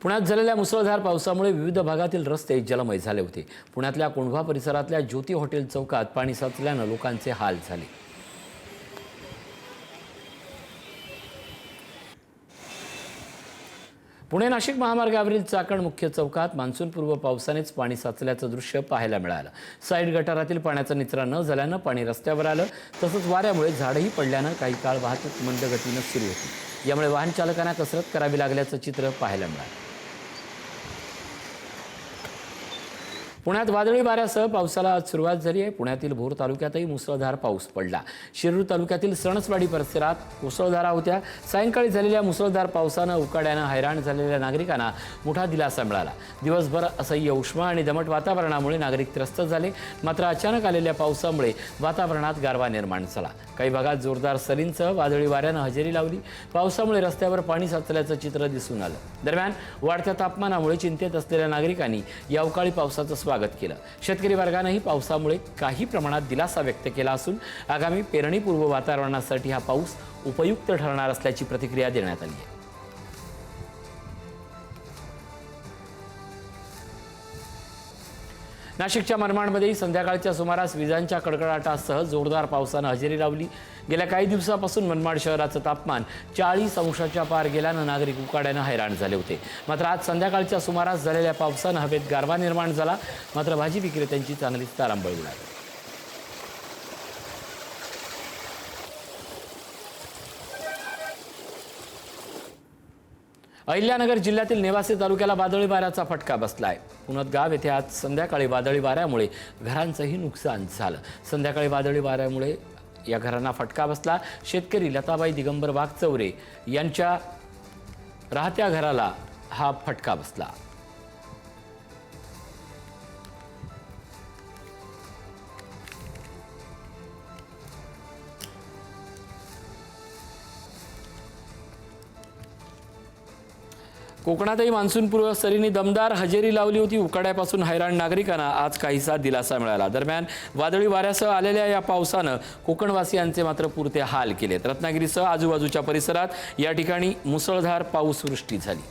पुण्यात झालेल्या मुसळधार पावसामुळे विविध भागातील रस्ते जलमय झाले होते। पुण्यातल्या कोंढवा परिसरातल्या ज्योती हॉटेल चौकात पाणी साचल्याने लोकांचे हाल झाले। पुणे नाशिक महामार्गावरील चाकण मुख्य चौकात मान्सूनपूर्व पावसानेच पाणी साचल्याचं दृश्य पाहायला मिळालं। साईड गटारातील पाण्याचा निचरा न झाल्यानं पाणी रस्त्यावर आलं, तसंच वाऱ्यामुळे झाडही पडल्यानं काही काळ वाहतूक मंद गतीनं सुरू होती। यामुळे वाहन चालकांना कसरत करावी लागल्याचं चित्र पाहायला मिळालं। पुण्यात वादळी वाऱ्यासह पावसाला आज सुरुवात झाली आहे। पुण्यातील भोर तालुक्यातही मुसळधार पाऊस पडला। शिरूर तालुक्यातील सणसवाडी परिसरात मुसळधार होत्या। सायंकाळी झालेल्या मुसळधार पावसानं उकाड्यानं हैराण झालेल्या नागरिकांना मोठा दिलासा मिळाला। दिवसभर असह्य उष्मा आणि दमट वातावरणामुळे नागरिक त्रस्त झाले। मात्र अचानक आलेल्या पावसामुळे वातावरणात गारवा निर्माण झाला। काही भागात जोरदार सरींसह वादळी वाऱ्यानं हजेरी लावली। पावसामुळे रस्त्यावर पाणी साचल्याचं चित्र दिसून आलं। दरम्यान वाढत्या तापमानामुळे चिंतेत असलेल्या नागरिकांनी या अवकाळी पावसाचं स्वागत केलं। शेतकरी वर्गानेही पावसामुळे काही प्रमाणात दिलासा व्यक्त केला असून आगामी पेरणीपूर्व वातावरणासाठी हा पाऊस उपयुक्त ठरणार असल्याची प्रतिक्रिया देण्यात आली आहे। नाशिकच्या मनमाडमध्येही संध्याकाळच्या सुमारास विजांच्या कडकडाटासह जोरदार पावसानं हजेरी लावली। गेल्या काही दिवसापासून मनमाड शहराचं तापमान 40 अंशाच्या पार गेल्यानं नागरिक उकाड्यानं हैराण झाले होते। मात्र आज संध्याकाळच्या सुमारास झालेल्या पावसानं हवेत गारवा निर्माण झाला। मात्र भाजी विक्रेत्यांची चांगलीच तारांबळ उडाली। अहिल्यानगर जिल्ह्यातील नेवासे तालुक्याला वादळी वाऱ्याचा फटका बसलाय। पुनतगाव येथे आज संध्याकाळी वादळी वाऱ्यामुळे घरांचंही नुकसान झालं। संध्याकाळी वादळी वाऱ्यामुळे या घरांना फटका बसला। शेतकरी लताबाई दिगंबर वाघचौरे यांच्या राहत्या घराला हा फटका बसला। कोकणातही मान्सूनपूर्व सरींनी दमदार हजेरी लावली होती। उकाड्यापासून हैराण नागरिकांना आज काहीसा दिलासा मिळाला। दरम्यान वादळी वाऱ्यासह आलेल्या या पावसानं कोकणवासियांचे मात्र पुरते हाल केलेत। रत्नागिरीसह आजूबाजूच्या परिसरात या ठिकाणी मुसळधार पाऊसवृष्टी झाली।